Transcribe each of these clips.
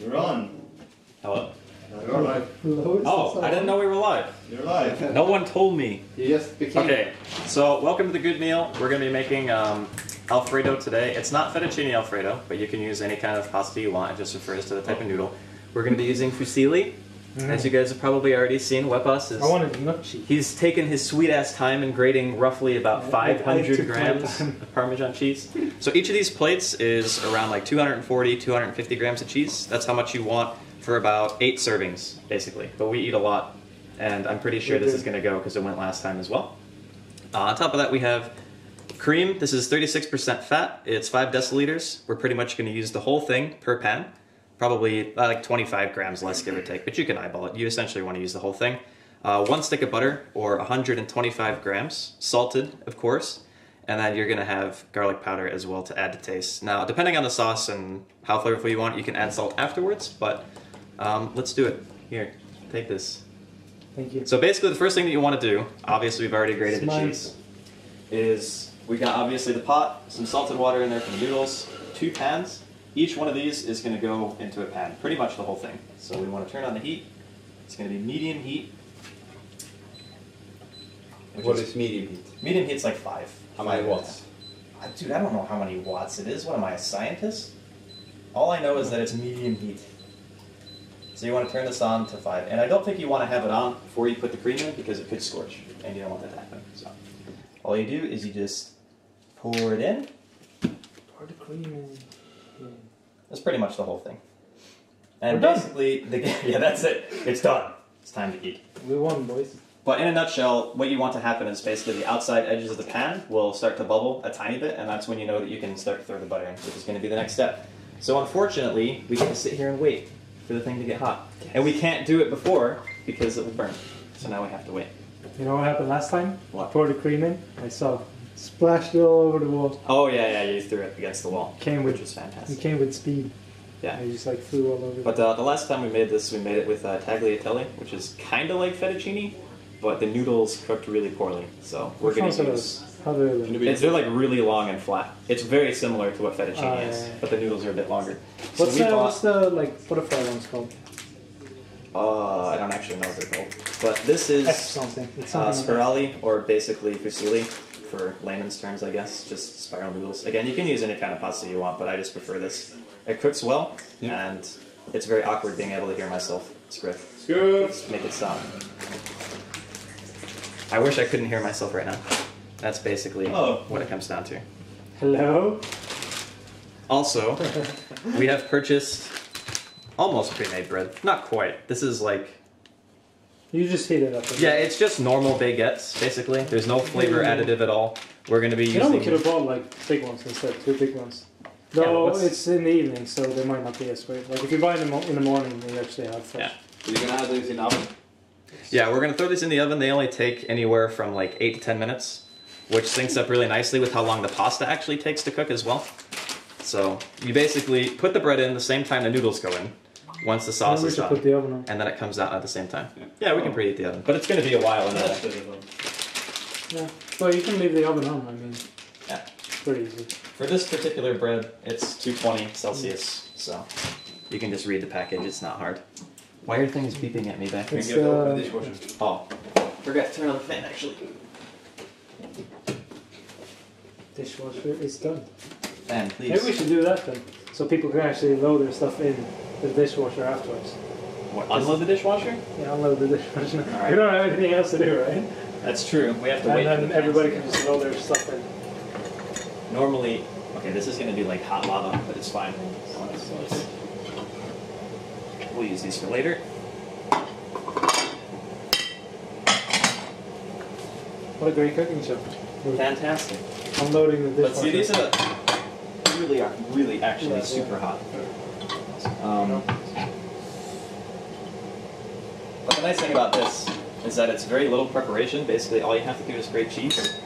You're on. Hello? You're live. Oh, I didn't know we were live. You're live. No one told me. You just became... Okay, so welcome to the Good Meal. We're going to be making Alfredo today. It's not fettuccine Alfredo, but you can use any kind of pasta you want. It just refers to the type of noodle. We're going to be using fusilli. As you guys have probably already seen, Wepas is... I wanted nut cheese. He's taken his sweet-ass time in grating roughly about 500 grams of Parmesan cheese. So each of these plates is around like 240, 250 grams of cheese. That's how much you want for about 8 servings, basically. But we eat a lot, and I'm pretty sure this is going to go because it went last time as well. On top of that, we have cream. This is 36% fat. It's 5 deciliters. We're pretty much going to use the whole thing per pan. Probably like 25 grams less, give or take, but you can eyeball it. You essentially want to use the whole thing. 1 stick of butter, or 125 grams, salted, of course, and then you're going to have garlic powder as well to add to taste. Now, depending on the sauce and how flavorful you want, you can add salt afterwards, but let's do it. Here, take this. Thank you. So basically, the first thing that you want to do, obviously we've already grated the cheese, is we got obviously the pot, some salted water in there for the noodles, 2 pans. Each one of these is going to go into a pan, pretty much the whole thing. So we want to turn on the heat. It's going to be medium heat. What is medium heat? Medium heat's like 5. How many watts? Dude, I don't know how many watts it is. What am I, a scientist? All I know is that it's medium heat. So you want to turn this on to 5. And I don't think you want to have it on before you put the cream in because it could scorch. And you don't want that to happen. So all you do is you just pour it in. Pour the cream in. That's pretty much the whole thing. And basically, yeah, that's it. It's done. It's time to eat. We won, boys. But in a nutshell, what you want to happen is basically the outside edges of the pan will start to bubble a tiny bit, and that's when you know that you can start to throw the butter in, which is going to be the next step. So unfortunately, we get to sit here and wait for the thing to get hot. Yes. And we can't do it before because it will burn. So now we have to wait. You know what happened last time? What? I poured the cream in. I saw splashed it all over the wall. Oh yeah, you threw it against the wall, which was fantastic. It came with speed. Yeah. I just like flew all over. But the last time we made this, we made it with tagliatelle, which is kind of like fettuccine, but the noodles cooked really poorly. So we're going to use... How do they look? They're like really long and flat. It's very similar to what fettuccine is, but the noodles are a bit longer. So what's the like butterfly ones called? I don't actually know what they're called. But this is spirali, or basically fusilli, for layman's terms, I guess. Just spiral noodles. Again, you can use any kind of pasta you want, but I just prefer this. It cooks well, and it's very awkward being able to hear myself. It's great. Let's make it stop. I wish I couldn't hear myself right now. That's basically what it comes down to. Hello? Also, we have purchased almost pre-made bread. Not quite. This is like... You just heat it up. Yeah, it's just normal baguettes, basically. There's no flavor additive at all. We're going to be using... You know, we could have bought like big ones instead, 2 big ones. Though it's in the evening, so they might not be as great. Like if you buy them in the morning, they actually have fresh. Yeah. You're going to have these in the oven? Yeah, we're going to throw these in the oven. They only take anywhere from like 8 to 10 minutes, which syncs up really nicely with how long the pasta actually takes to cook as well. So you basically put the bread in the same time the noodles go in, once the sauce is done, put the oven on. and then it comes out at the same time. Yeah, we can preheat the oven, but it's going to be a while anyway. Yeah, well you can leave the oven on, I mean, yeah, pretty easy. For this particular bread, it's 220 Celsius, so you can just read the package, it's not hard. Why are things beeping at me back here? Oh, forgot to turn on the fan actually. Dishwasher is done. Fan, please. Maybe we should do that then, so people can actually load their stuff in the dishwasher afterwards. What, unload the dishwasher? Yeah, unload the dishwasher. Right. We don't have anything else to do, right? That's true. We have to wait. And then everybody can just load their stuff in. Normally, okay, this is going to be like hot lava, but it's fine. We'll use these for later. What a great cooking show. Fantastic. Unloading the dishwasher. But see, these are really actually super hot. But the nice thing about this is that it's very little preparation. Basically, all you have to do is grate cheese.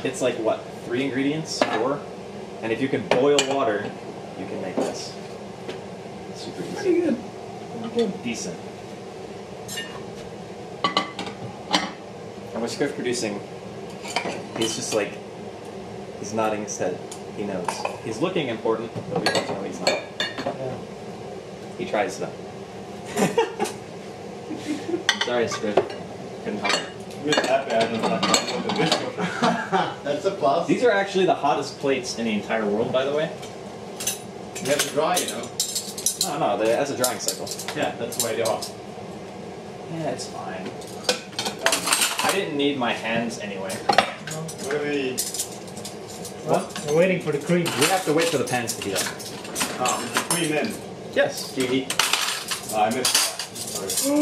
It's like, what, 3 ingredients? 4? And if you can boil water, you can make this. Super easy. Pretty good. Decent. And with Script producing, he's just like, he's nodding his head. He knows. He's looking important, but we both know he's not. Yeah. He tries though. Sorry, Script. Couldn't help it. I'm really happy I don't have to put the dishwasher. That's a plus. These are actually the hottest plates in the entire world, by the way. You have to dry, you know. No, that's a drying cycle. Yeah, that's the way they are. Yeah, it's fine. I didn't need my hands anyway. Really? Well, we're waiting for the cream. We have to wait for the pans to heat up. Cream in. Yes. Do you heat? I missed that. Sorry.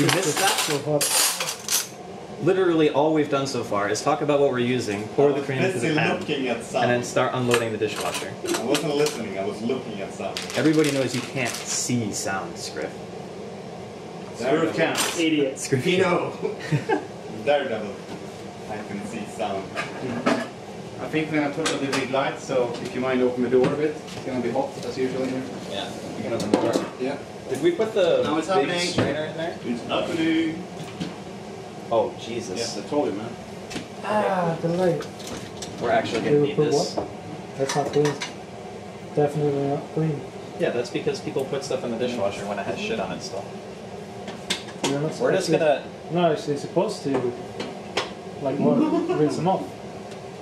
You missed that? So hot. Literally all we've done so far is talk about what we're using, pour the cream into the pan, looking at and sound. then start unloading the dishwasher. I wasn't listening, I was looking at sound. Everybody knows you can't see sound, Script. Screw counts. Idiot. Script. You know. Daredevil. I can see sound. I think we're gonna turn on the big light, so if you mind open the door a bit, it's gonna be hot as usual in here. Yeah. You can open the door. Yeah. Did we put the No, it's big happening. strainer in there? It's happening. Oh, Jesus. Yes, I told you, man. Ah, the light. We're actually They going to will need put this. what? That's not clean. Definitely not clean. Yeah, that's because people put stuff in the dishwasher when it has shit on it still. You're not We're just supposed gonna... to- No, actually, you're supposed to, like, what? Rinse them off.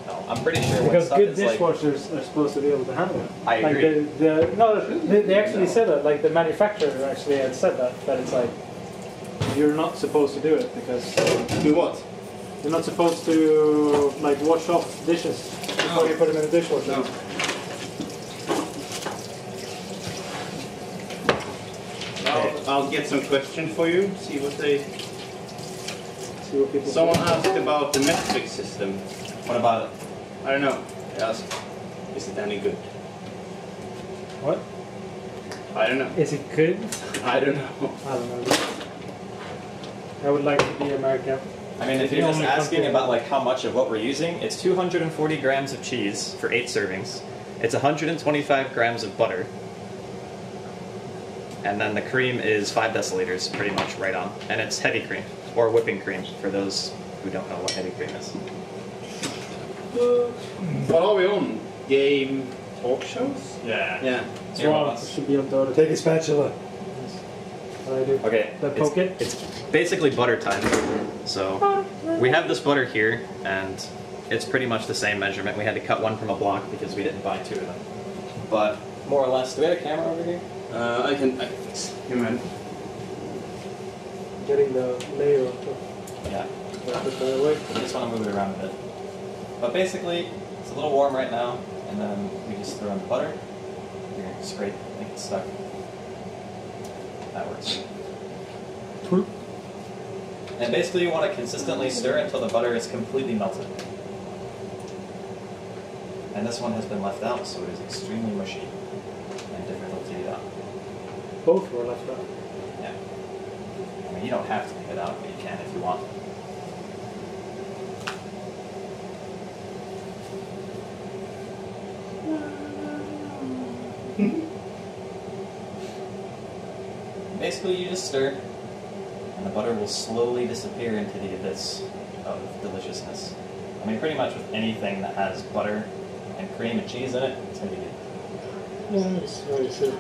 No, I'm pretty sure when Because stuff good is like... dishwashers are supposed to be able to handle it. I Like agree. they actually said that. Like the manufacturer actually had said that it's like you're not supposed to do it because Do what? you're not supposed to like wash off dishes before you put them in the dishwasher. No. I'll get some questions for you. See what they. See what people. Someone asked about the Netflix system. What about it? I don't know. They asked, is it any good? What? I don't know. Is it good? I don't know. I don't know. I would like to be American. I mean, if The you're just only asking company- about like how much of what we're using, it's 240 grams of cheese for 8 servings. It's 125 grams of butter. And then the cream is 5 deciliters, pretty much right on. And it's heavy cream, or whipping cream, for those who don't know what heavy cream is. What are we on? Game talk shows? Yeah. Yeah. Here, Wow, boss. it should be on door. Take a spatula. What I do. Okay, The poke it? it's basically butter time. So we have this butter here, and it's pretty much the same measurement. We had to cut one from a block because we didn't buy 2 of them. But more or less, do we have a camera over here? I can fix. You man. Getting the layer of the Yeah. put that away. I just want to move it around a bit. But basically, it's a little warm right now, and then we just throw in the butter. Here, scrape, make it stuck. That works. And basically, you want to consistently stir until the butter is completely melted. And this one has been left out, so it is extremely mushy and difficult to eat out. Both were left out. Yeah. I mean, you don't have to leave it out, but you can if you want. Basically, you just stir, and the butter will slowly disappear into the abyss of deliciousness. I mean, pretty much with anything that has butter and cream and cheese in it, it's gonna be good. Yeah, it's very true.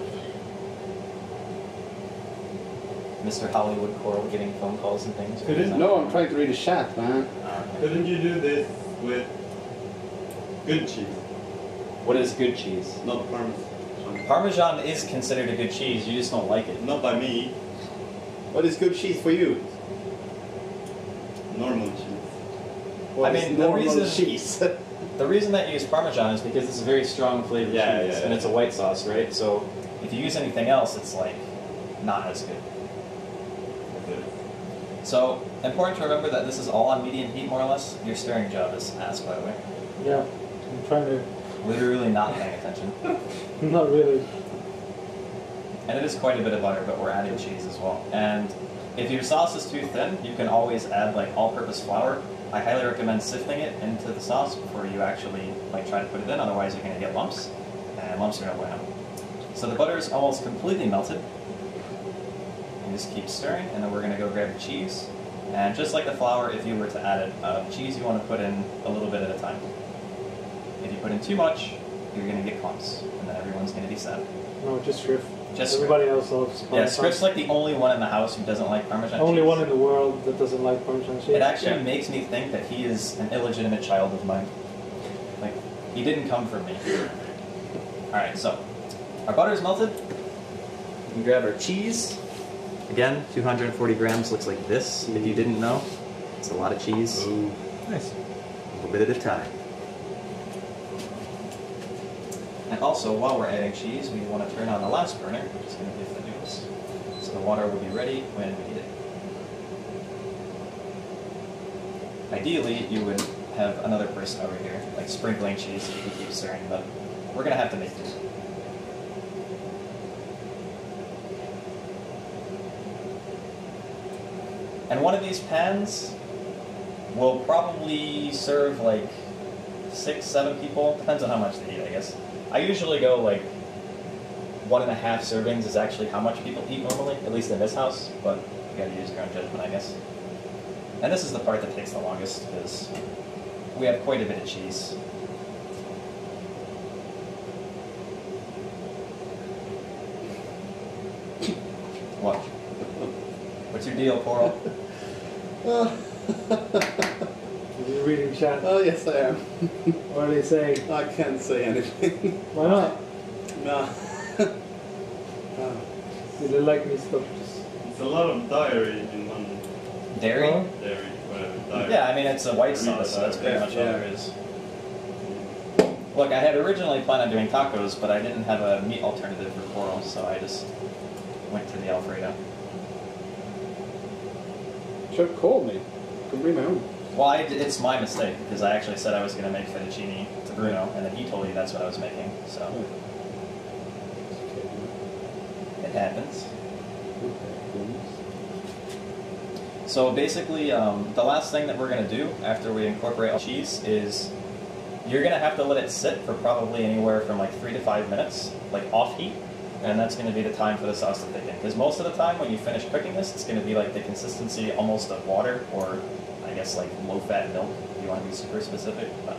Mr. Hollywood Coral getting phone calls and things. It is- No, I'm trying to read the chat, man. Couldn't you do this with good cheese? What is good cheese? Not Parmesan. Parmesan is considered a good cheese, you just don't like it. Not by me. What is good cheese for you? Normal cheese. What I is mean, the normal reason- cheese. The reason that you use Parmesan is because it's a very strong flavored Yeah, cheese, yeah, and yeah. it's a white sauce, right? So if you use anything else, it's like not as good. So important to remember that this is all on medium heat, more or less. Your stirring job is ass, by the way. Yeah, I'm trying to. Literally not paying attention. Not really. And it is quite a bit of butter, but we're adding cheese as well. And if your sauce is too thin, you can always add like all-purpose flour. I highly recommend sifting it into the sauce before you actually like try to put it in, otherwise you're going to get lumps, and lumps are no bueno. So the butter is almost completely melted. You just keep stirring, and then we're going to go grab the cheese. And just like the flour, if you were to add it, cheese you want to put in a little bit at a time. If you put in too much, you're going to get clumps, and then everyone's going to be sad. No, just Shrift. Just Everybody else loves Parmesan. Yeah, Script's like the only one in the house who doesn't like Parmesan cheese. Only one in the world that doesn't like Parmesan cheese. It actually makes me think that he is an illegitimate child of mine. Like, he didn't come from me. Alright, so, our butter is melted. We can grab our cheese. Again, 240 grams looks like this, if you didn't know. It's a lot of cheese. Ooh. Nice. A little bit at a time. And also, while we're adding cheese, we want to turn on the last burner, which is going to be the noodles. So the water will be ready when we need it. Ideally, you would have another person over here, like sprinkling cheese so you can keep stirring, but we're going to have to make do. And one of these pans will probably serve like 6, 7 people. Depends on how much they eat, I guess. I usually go like 1.5 servings is actually how much people eat normally, at least in this house, but you gotta use your own judgment, I guess. And this is the part that takes the longest, because we have quite a bit of cheese. What? What's your deal, Coral? Are you reading chat? Oh, yes, I am. What are they saying? I can't say anything. Why not? No. Do they like me stuff? Just... It's a lot of dairy in one. Dairy? Oh. Dairy, whatever. Dairy. Yeah, I mean, it's a white sauce, so that's pretty much all there is. Look, I had originally planned on doing tacos, but I didn't have a meat alternative for Coral, so I just went to the Alfredo. Should have called me. Could bring my own. Well, it's my mistake, because I actually said I was going to make fettuccine to Bruno, and then he told me that's what I was making, so it happens. So basically, the last thing that we're going to do after we incorporate all cheese is you're going to have to let it sit for probably anywhere from like 3 to 5 minutes, like off heat, and that's going to be the time for the sauce to thicken. Because most of the time when you finish cooking this, it's going to be like the consistency almost of water, or I guess like low-fat milk, if you want to be super specific. But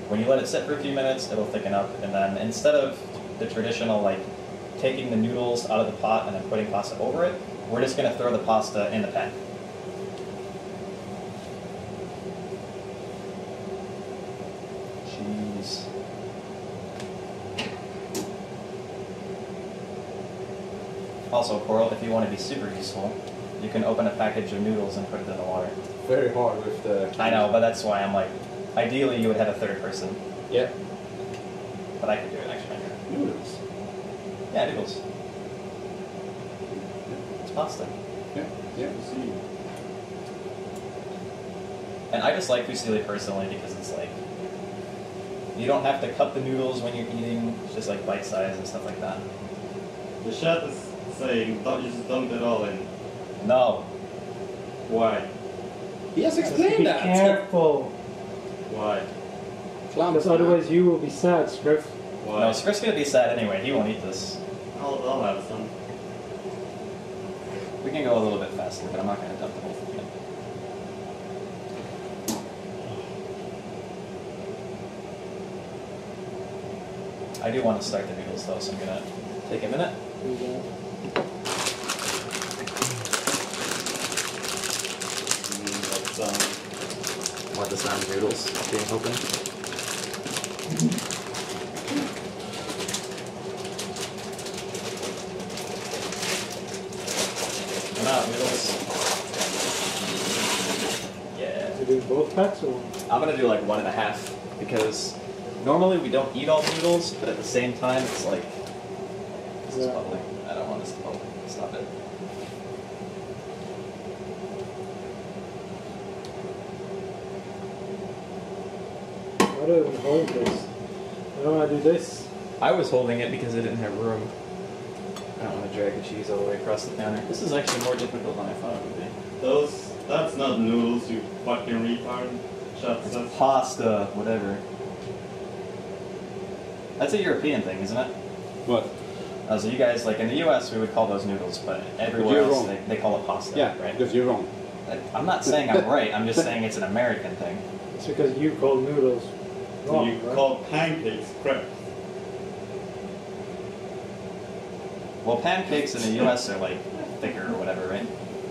when you let it sit for a few minutes, it'll thicken up, and then instead of the traditional like taking the noodles out of the pot and then putting pasta over it, we're just going to throw the pasta in the pan. Cheese. Also, Coral, if you want to be super useful, you can open a package of noodles and put it in the water. Very hard with the... I know, but that's why I'm like, ideally you would have a third person. Yeah. But I could do it actually. Noodles. Yeah, noodles. It's pasta. Yeah. Yeah. See. And I just like fusilli personally because it's like, you don't have to cut the noodles when you're eating, it's just like bite size and stuff like that. The chef is saying, don't you just dump it all in. No. Why? He has Be explained that. careful. Why? Because otherwise you will be sad, Scriff. Why? No, Scriff's gonna be sad anyway, he won't eat this. I'll have some. We can go a little bit faster, but I'm not gonna dump the whole thing in. I do want to start the noodles though, so I'm gonna take a minute. Want the sound of noodles being opened. Come out, noodles. Yeah. You do both packs or one? I'm gonna do like 1.5 because normally we don't eat all the noodles, but at the same time it's like this is Yeah. bubbling. I don't want this to bubble. Stop it. Why do I even hold this? I don't want to do this. I was holding it because I didn't have room. I don't want to drag the cheese all the way across the counter. This is actually more difficult than I thought it would be. That's not noodles, you fucking retard. Chef It's says. pasta, whatever. That's a European thing, isn't it? What? So you guys, like in the US, we would call those noodles, but everywhere You're else wrong. they call it pasta, Yeah, right? because you're wrong. I'm not saying I'm right, I'm just saying it's an American thing. It's because you call noodles So wrong, you right? call pancakes crepes. Well, pancakes in the U.S. are like thicker or whatever, right?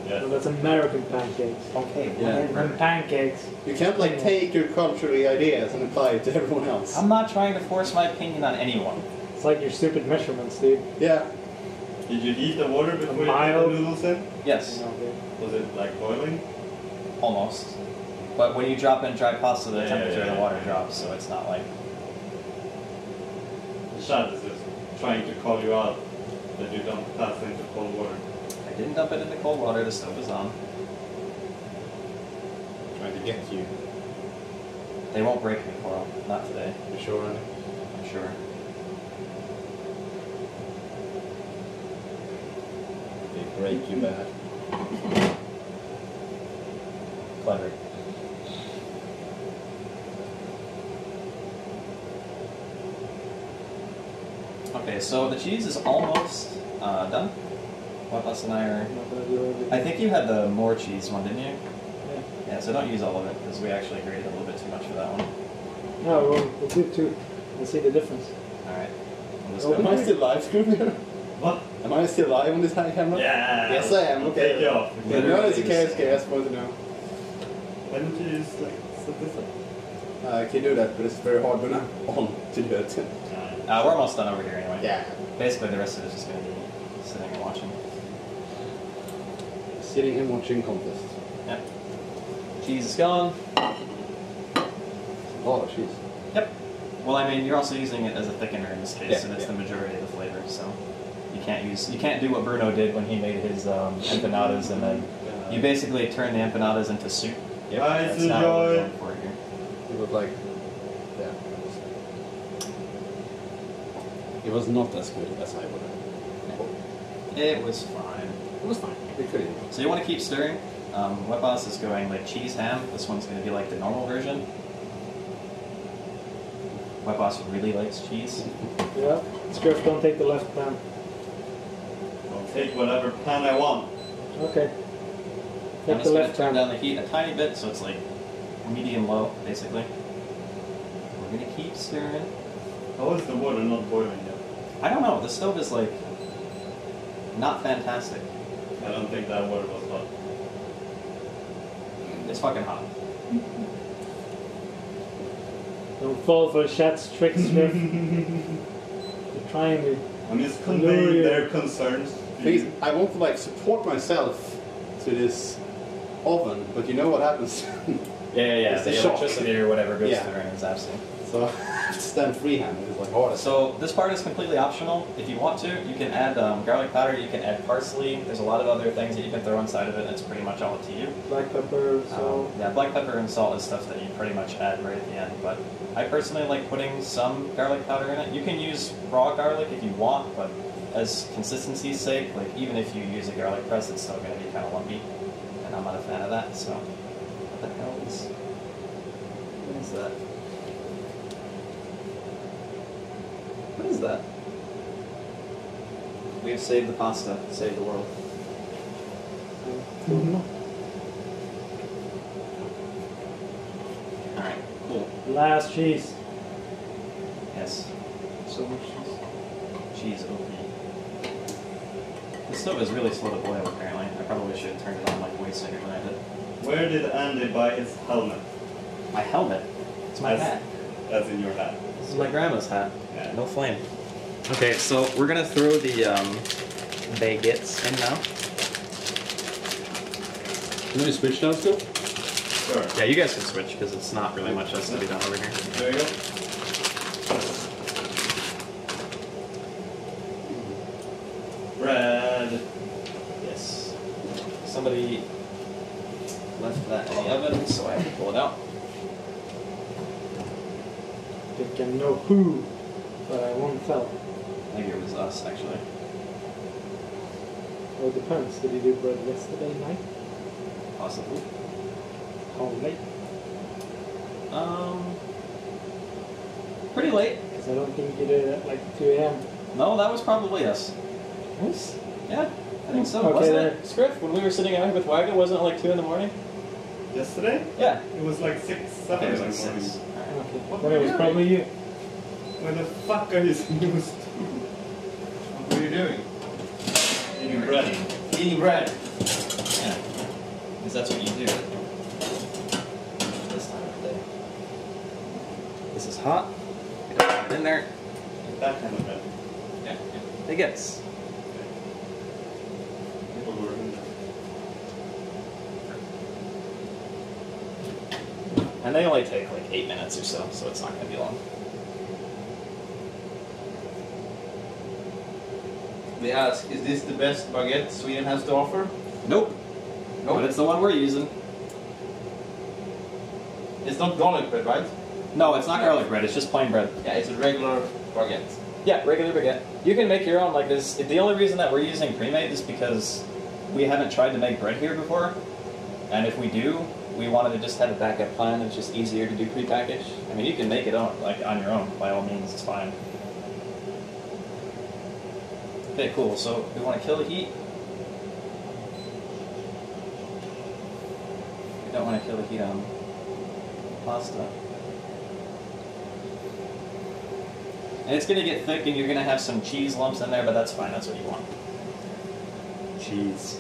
Yeah. Well, that's American pancakes. Okay. Yeah. And pancakes. You can't like take your cultural ideas and apply it to everyone else. I'm not trying to force my opinion on anyone. It's like your stupid measurements, dude. Yeah. Did you heat the water before you put mild- the noodles in? Yes, You know, dude. Was it like boiling? almost. But when you drop in dry pasta, the Yeah, temperature of yeah. the water drops, so it's not like. The shot is just trying to call you out that you dump pasta into cold water. I didn't dump it into cold water. The stove is on. Trying to get you. They won't break me, Coral. Not today. You sure, Andy? I'm sure. They break you bad. Clever. Okay, so the cheese is almost done. Wetbus and I are. I'm not gonna do everything. I think you had the more cheese one, didn't you? Yeah. Yeah, so don't use all of it because we actually grated a little bit too much for that one. No, we'll do two. We'll see the difference. Alright. Am I still live streaming here? What? Am I still live on this camera? Yeah. Yes, I am. Okay. Take you off. Yeah, no, it's okay. It's okay. I supposed to know. Why don't you just like set this up? I can do that, but it's very hard when I'm on to do it. We're almost done over here anyway. Yeah. Basically, the rest of it is just going to be sitting and watching. Sitting and watching contest. Yep. Cheese is gone. A lot of cheese. Yep. Well, I mean, you're also using it as a thickener in this case, Yeah, and it's yeah. the majority of the flavor. So you can't do what Bruno did when he made his empanadas, and then you basically turn the empanadas into soup. Yep. Guys, That's not what we're enjoy. going for here. It was like, yeah. It was not as good as I would have. It was fine. It was fine. We could eat. So you want to keep stirring. Wet Boss is going like cheese ham. This one's going to be like the normal version. Wet Boss really likes cheese. Yeah. Scriff, don't take the left pan. I'll take whatever pan I want. Okay. I'm Take just the going to left turn pan. down the heat a tiny bit so it's like medium low, basically. We're going to keep stirring. How is the water not boiling yet? I don't know. The stove is like not fantastic. I don't think that water was hot. It's fucking hot. Don't fall for Chat's tricks, Scriff. They're trying to. I'm just Lure conveying you. their concerns. Please, I want to like support myself to this oven, but you know what happens. Yeah. It's The the shock. electricity or whatever goes Yeah. through and it's absent. So I have to stand freehand. It's like hard. So this part is completely optional. If you want to, you can add garlic powder, you can add parsley. There's a lot of other things that you can throw inside of it, and it's pretty much all up to you. Black pepper, salt. Yeah, black pepper and salt is stuff that you pretty much add right at the end, but I personally like putting some garlic powder in it. You can use raw garlic if you want, but as consistency's sake, like even if you use a garlic press, it's still going to be kind of lumpy, and I'm not a fan of that, so what the hell is that? What is that? We have saved the pasta, saved the world. Alright, cool. Last cheese. Yes, So much cheese. cheese OP. The stove is really slow to boil apparently. I probably should have turned it on like way sooner than I did. Where did Andy buy his helmet? My helmet? It's my hat. That's in your hat. This is my grandma's hat. Yeah. No flame. Okay, so we're gonna throw the baguettes in now. Can we switch now still? Sure. Yeah, you guys can switch because it's not really much else to be done over here. There you go. Bread. Yes. Somebody left that in the oven, so I have to pull it out. They can know who, but I won't tell. Maybe it was us, actually. Well, it depends. Did you do bread yesterday night? Possibly. How late? Pretty late. Because I don't think you did it at like 2 a.m. No, that was probably us. Yes. Yeah, I think so. Okay, Wasn't then. it, Scriff? When we were sitting out here with Wagner, wasn't it like 2 in the morning? Yesterday? Yeah. It was like 6, 7 Okay, it was in like the morning. 6. Alright. Okay. What Then were it was you probably you. Where the fuck are you used? What were you doing? bread. Eating bread. Yeah. Because that's what you do. This time of the day. This is hot. We don't have it in there. That kind of bread. Yeah. It gets. People who are in there. And they only take like 8 minutes or so it's not going to be long. They ask, is this the best baguette Sweden has to offer? Nope. But it's the one we're using. It's not garlic bread, right? No, it's not garlic bread. It's just plain bread. Yeah, it's a regular baguette. Yeah, regular baguette. You can make your own like this. The only reason that we're using pre-made is because we haven't tried to make bread here before. And if we do, we wanted to just have a backup plan. It's just easier to do pre-packaged. I mean, you can make it on your own by all means. It's fine. Okay, cool. So we want to kill the heat. We don't want to kill the heat on pasta. And it's going to get thick and you're going to have some cheese lumps in there, but that's fine. That's what you want. Cheese.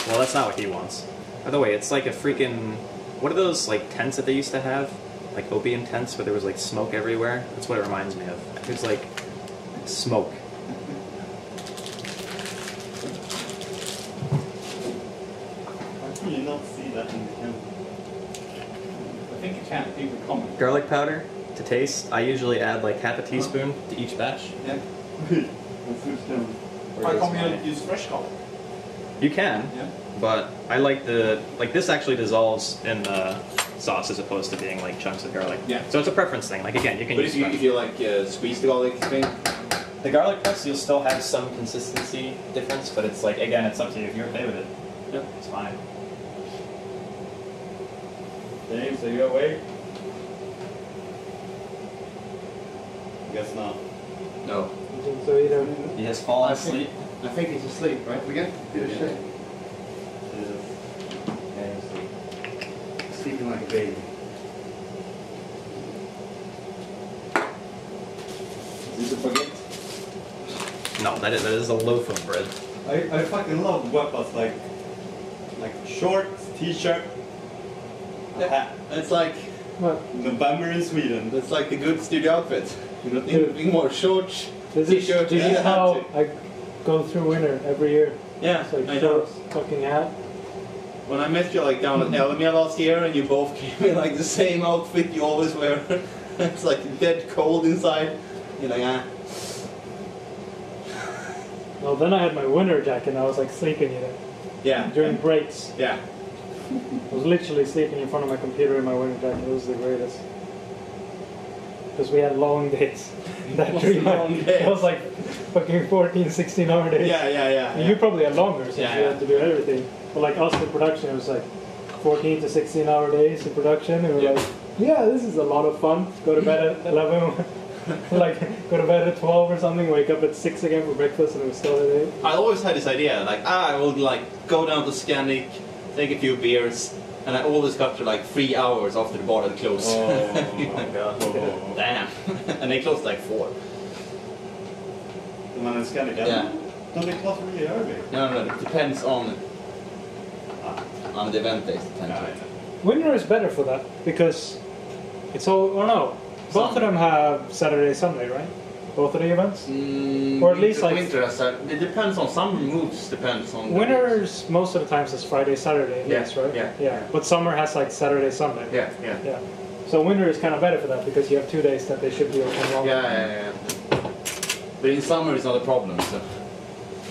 Well, that's not what he wants. By the way, it's like a freaking... What are those like tents that they used to have? Like opium tents where there was like smoke everywhere? That's what it reminds me of. There's like smoke. How can you not see that in the camera? I think you can. People comment. Garlic powder to taste. I usually add like half a teaspoon to each batch. Yeah. Let's switch down. Why can't we not use fresh garlic? You can, Yeah. but I like this actually dissolves in the sauce as opposed to being like chunks of garlic. Yeah. So it's a preference thing. Like again, you can But use if you like squeeze the garlic thing, the garlic press, you'll still have some consistency difference, but it's like, again, it's up to you. If you're okay with it, Yep. it's fine. James, are you awake? Guess not. no. So either He has fallen I asleep. I think he's asleep, right? Again? Yeah. Sleeping like a baby. Is this a baguette? No, that is a loaf of bread. I fucking love weapons like shorts, t-shirt, a hat. It's like November in Sweden. that's like the good studio outfit. You don't need anything more shorts, this t-shirt, is and a how hat. I go through winter every year. Yeah, It's like I know. shorts, fucking hat. When I met you like down at Elmia last year, and you both came in like the same outfit you always wear. It's like dead cold inside. You're like, ah. Well, then I had my winter jacket and I was like sleeping in it Yeah. during breaks. Yeah. I was literally sleeping in front of my computer in my winter jacket. It was the greatest. Because we had long days. That Was 3 long months. days. It was like fucking 14, 16 hour days. Yeah. And you probably had longer since Yeah, you yeah. had to do everything. But like us in production, it was like 14 to 16 hour days in production. And we were Yeah. like, yeah, this is a lot of fun. Go to bed at 11. Like, go to bed at 12 or something, wake up at 6 again for breakfast, and it was still at 8. I always had this idea, like, I will like go down to Scandic, take a few beers, and I always got to like 3 hours after the bar had closed. Oh my god. Oh. Damn. And they closed like 4. The man in Scandic. Yeah. Don't they close really early? No, it depends on the event days. Winter is better for that, because it's all, or no, both of them have Saturday, Sunday, right? Both of the events? Or at least like- winter. It depends on some moves. Depends on. Winter's most of the times is Friday, Saturday, Yeah, yes, right? yeah. But summer has like Saturday, Sunday. Yeah. Yeah. So winter is kind of better for that because you have 2 days that they should be open longer. Yeah. But in summer it's not a problem. So.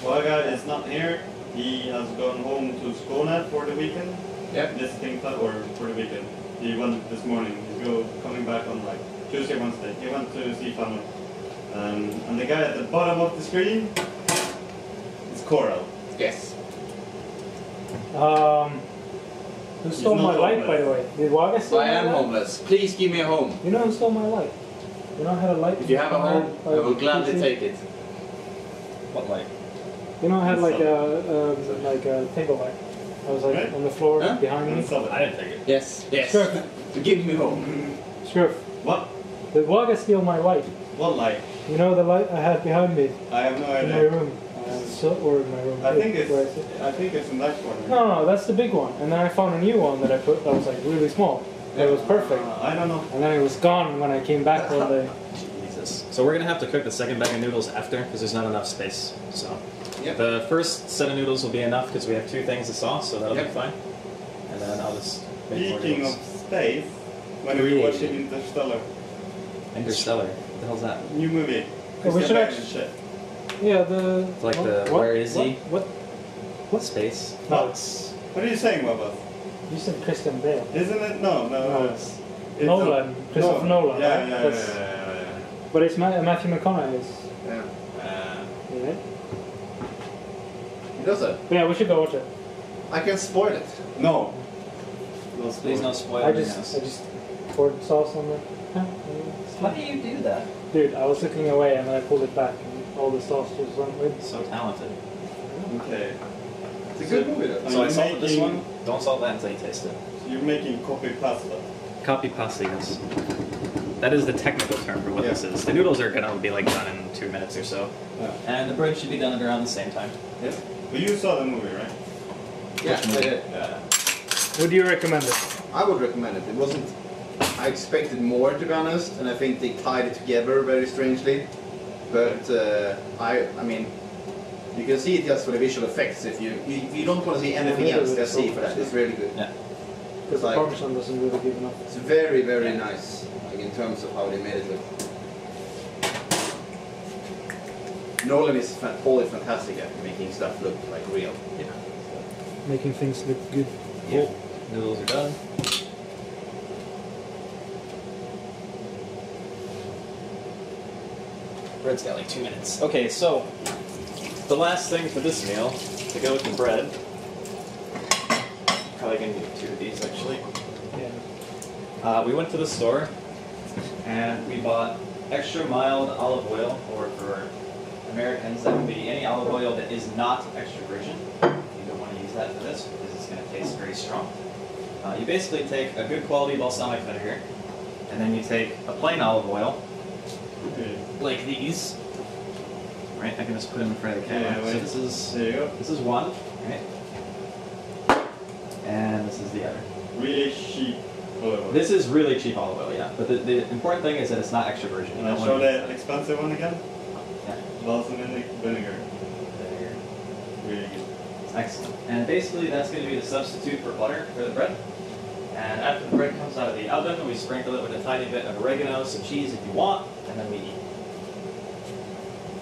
Well, guy is not here. He has gone home to Skåne for the weekend. Yeah. Visiting or for the weekend. He went this morning. He's coming back on like Tuesday, Wednesday. He went to see family. And the guy at the bottom of the screen is Coral. Yes. Who stole not my light, homeless. by the way? Did Waga steal I my am light? homeless. Please give me a home. You know who stole my light? You know I had a light? If you have a home, I will gladly PC? take it. What light? You know I had like a table light. I was like Right. on the floor Huh? behind me. I didn't take it. Yes. Sure. So give me a home. Scruff, What? did Waga steal my light? What light? You know the light I had behind me I have no in my idea. room? or in my room. I think Where is it? it's in that corner. No, that's the big one. And then I found a new one that I put that was like really small. It was perfect. I don't know. And then it was gone when I came back one day. Jesus. So we're gonna have to cook the second bag of noodles after because there's not enough space. So Yep. the first set of noodles will be enough because we have 2 things to sauce, so that'll Yep. be fine. And then I'll just make more Speaking of noodles. space, when we were watching Interstellar, Interstellar. What the hell's that? new movie. Oh, we should Christian Bale actually- and shit. Yeah, the It's like the where is he? What? Space. No, it's What are you saying, Bubba? you said Christian Bale. Isn't it? No. No, it's It's Nolan, Christopher Nolan. Yeah, right? yeah, That's- yeah. But it's Matthew McConaughey's. Yeah. Yeah. He does it. But yeah, we should go watch it. I can spoil it. No. Please no spoilers. I just poured sauce on the. Huh? How do you do that? Dude, I was looking away and then I pulled it back and all the sauce just went with. So talented. Okay. It's a good movie though. So I you're salted this making- one. Don't salt that until you taste it. So you're making copy pasta. Copy pasta, yes. That is the technical term for what Yeah. this is. The noodles are gonna be like done in 2 minutes or so, Yeah. and the bread should be done at around the same time. Yes. But you saw the movie, right? Yeah, I did. Yeah. Would you recommend it? I would recommend it. It wasn't. I expected more, to be honest, and I think they tied it together very strangely. But I mean, you can see it just for the visual effects. If you don't want to see anything else, just see it for that. It's really good. Yeah. Because the Like- Parmesan doesn't really give enough. It's very, very nice, like in terms of how they made it look. Nolan is always fantastic at making stuff look like real. Yeah. Making things look good. Cool. Noodles are done. Bread's got like 2 minutes. Okay, so the last thing for this meal to go with the bread. Probably gonna need 2 of these actually. Yeah. We went to the store and we bought extra mild olive oil, or for Americans that would be any olive oil that is not extra virgin. You don't want to use that for this because it's going to taste very strong. You basically take a good quality balsamic vinegar and then you take a plain olive oil Okay. like these. Right, I can just put them in front of the camera. Yeah, So wait. this There you go. is one, right? And this is the other. Really cheap olive oil. This is really cheap olive oil, yeah. But the important thing is that it's not extra virgin. You And I'll don't show want to- the expensive one again. Yeah. Balsamic vinegar. There. Really good. Excellent. And basically that's going to be the substitute for butter for the bread. And after the bread comes out of the oven, we sprinkle it with a tiny bit of oregano, some cheese if you want, and then we eat.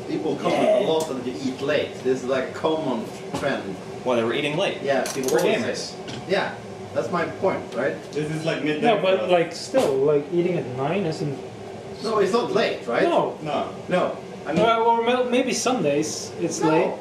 People comment a lot that you eat late. This is like a common trend. Well, we're eating late. Yeah, people We're always gamers. say. Yeah, that's my point, right? This is like midday. No, for but us. like still, like eating at 9 isn't. No, it's not late, right? No. No. No. I mean, Or maybe some days it's No. late.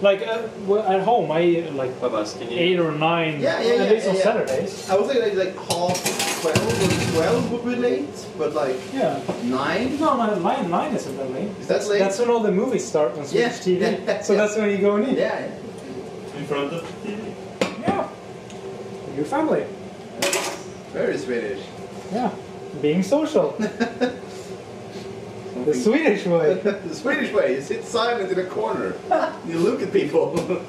Like well, at home, I eat like Babas, can you? 8 or 9. Yeah, At least on yeah. Saturdays. I would say like half 12 or 12 would be late, but like Yeah. 9? No, 9 isn't that late. Is that late? That's when all the movies start on Swedish Yeah. TV. Yeah. So that's when you go and eat. Yeah. In front of the TV. Yeah. With your family. Very Swedish. Yeah. Being social. The Swedish way. The Swedish way, you sit silent in a corner. You look at people.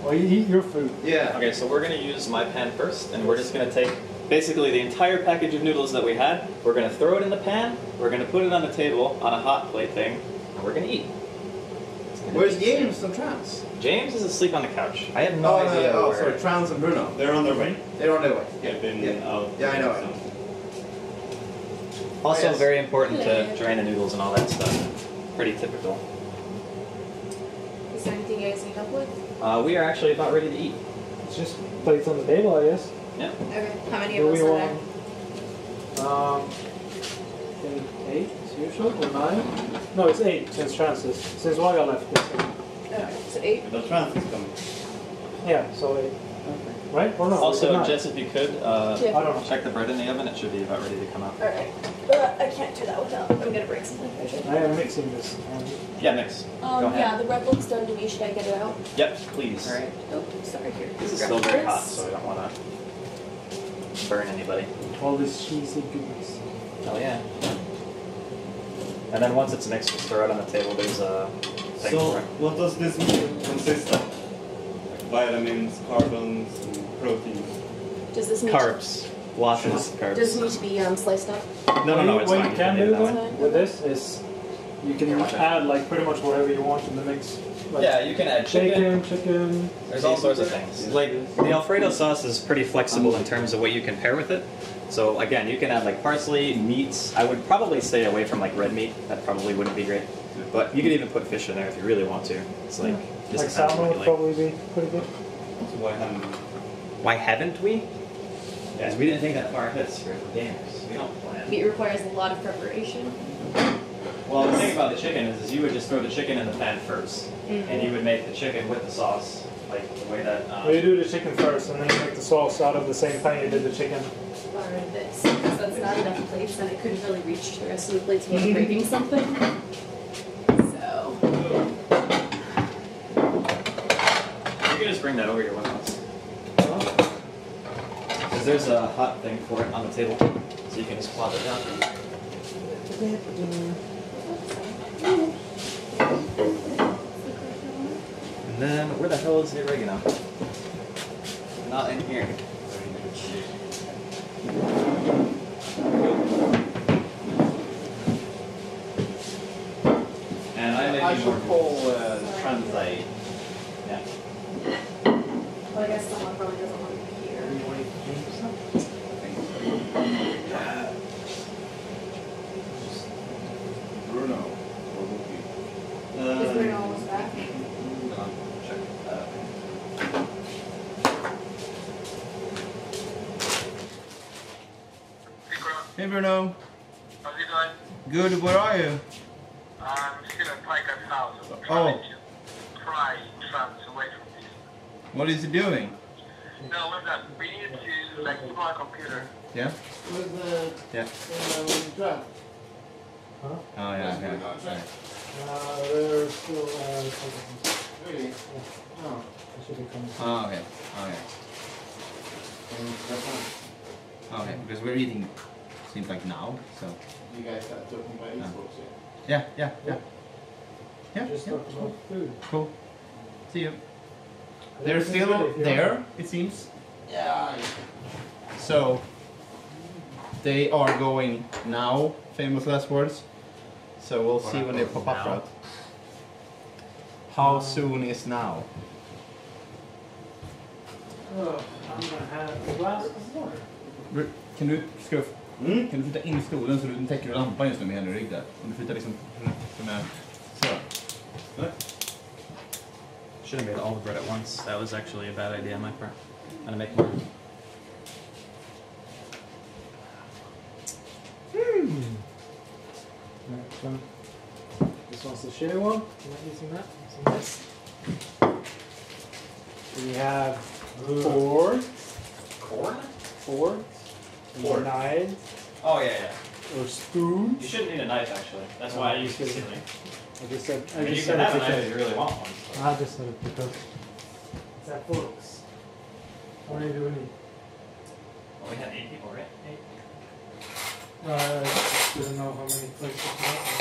Or you eat your food. Yeah. Okay, so we're going to use my pan first, and we're just going to take basically the entire package of noodles that we had. We're going to throw it in the pan. We're going to put it on the table on a hot plate thing, and we're going to eat. It's gonna Where's be- James and Trans? James is asleep on the couch. I have no idea Oh, where. sorry, Trans and Bruno. They're on their way. They're on their way. They've been Yeah. out. Yeah, I know. So- Also, Yes. very important to Hello. drain the noodles and all that stuff. Pretty typical. Is there anything you guys need help with? We are actually about ready to eat. It's just plates on the table, I guess. Yeah. Okay. How many Do of us we are want there? think 8 is usual or 9? No, it's 8 since Francis. Since Waga left. It's Okay. So 8. The trans is coming. yeah, so 8. Right? Or no? Also, it's 9. Jess, if you could, I don't know. check the bread in the oven. It should be about ready to come out. Alright. I can't do that without. I'm gonna break something. I am mixing this. Yeah, mix. Go ahead. Yeah, the bread looks done to me. Should I get it out? Yep, please. Alright. Oh, sorry. Here. This is Grab still very this. hot, so I don't want to burn anybody. All this cheesy goodness. Oh yeah. And then once it's mixed, just throw it on the table. There's a thing So, for it. what does this meal consist of? Like vitamins, carbons, and proteins. Does this need Carbs. Lots of carbs. Does it need to be sliced up? No, it's what fine. you can leave do it that way. though with this is you can Here, watch it. add like pretty much whatever you want in the mix. Like Yeah, you can add chicken. There's all sorts of things. Like the Alfredo sauce is pretty flexible in terms of what you can pair with it. So again, you can add like parsley, meats. I would probably stay away from like red meat. That probably wouldn't be great. But you could even put fish in there if you really want to. It's like just Like depends on salmon what would you probably be pretty good. So why haven't we? Why haven't we? Guys, we didn't think that far ahead for gamers. We don't plan. It requires a lot of preparation. Well, the thing about the chicken is you would just throw the chicken in the pan first, and you would make the chicken with the sauce, like the way that. Well, you do the chicken first, and then you make the sauce out of the same pan you did the chicken. Or this, because that's not enough plates, and it couldn't really reach the rest of the plates without breaking something. So, You can just bring that over here one else. Because there's a hot thing for it on the table, so you can just plop it down. And then, where the hell is the oregano? Not in here. And I I may be should more. call translate. Yeah. well, I guess someone probably doesn't want to be here. Bruno. Is Bruno almost back? Check. Hey Bruno. How's it going? Good, where are you? I'm still at Tiger's house. I'm Oh. trying to try trans away from this. What is he doing? No, with that, we need to like put my computer. Yeah? With the Yeah. draft. Huh? Oh yeah, yeah. There's still Really? Oh. it should be coming. Oh, okay. Okay. Okay, because we're eating, seems like now, so. You guys got talking about Xbox, Yeah, yeah, yeah. Yeah, Just yeah. talk about food. Cool. See you. They're Everything's still ready if you there, want. it seems. Yeah. So, they are going now, famous last words. So we'll see when they pop up, Now? right? How soon is now? Oh, I'm gonna have a glass of water. Kan du skruff? Kan du flytta in stolen så du täcker lampan just nu med händerna i rygg där? Om du flyttar liksom den här. Så. Should have made all the bread at once. That was actually a bad idea on my part. I'm gonna make more. Next one. This one's the shitty one. I'm not using that. I'm using this. We have forks, or knives, Oh yeah. or spoons. You shouldn't need a knife actually. That's why I use concealing. I just said. I mean, you can have a knife if you really want one. So. I just said it because it's at forks. How many do we need? Well, we had 8 people, right? 8. I just didn't know how many places we have.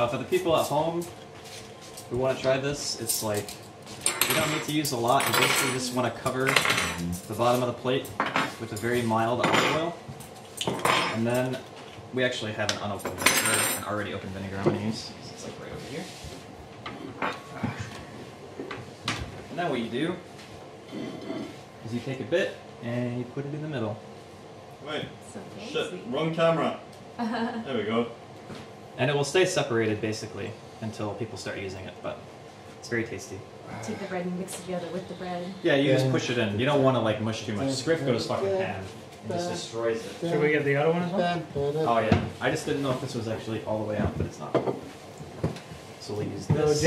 For the people at home who want to try this, it's like you don't need to use a lot. You basically just want to cover the bottom of the plate with a very mild olive oil, and then we actually have an unopened vinegar, an already opened vinegar I'm going to use. So it's like right over here. And then what you do is you take a bit and you put it in the middle. Wait, So shit, fancy. wrong camera. There we go. And it will stay separated basically until people start using it, but it's very tasty. Take the bread and mix it together with the bread. Yeah, you just push it in. You don't want to like mush too much. Script goes fucking ham and just destroys it. Should we get the other one as well? Oh yeah, I just didn't know if this was actually all the way out, but it's not. So we'll use this.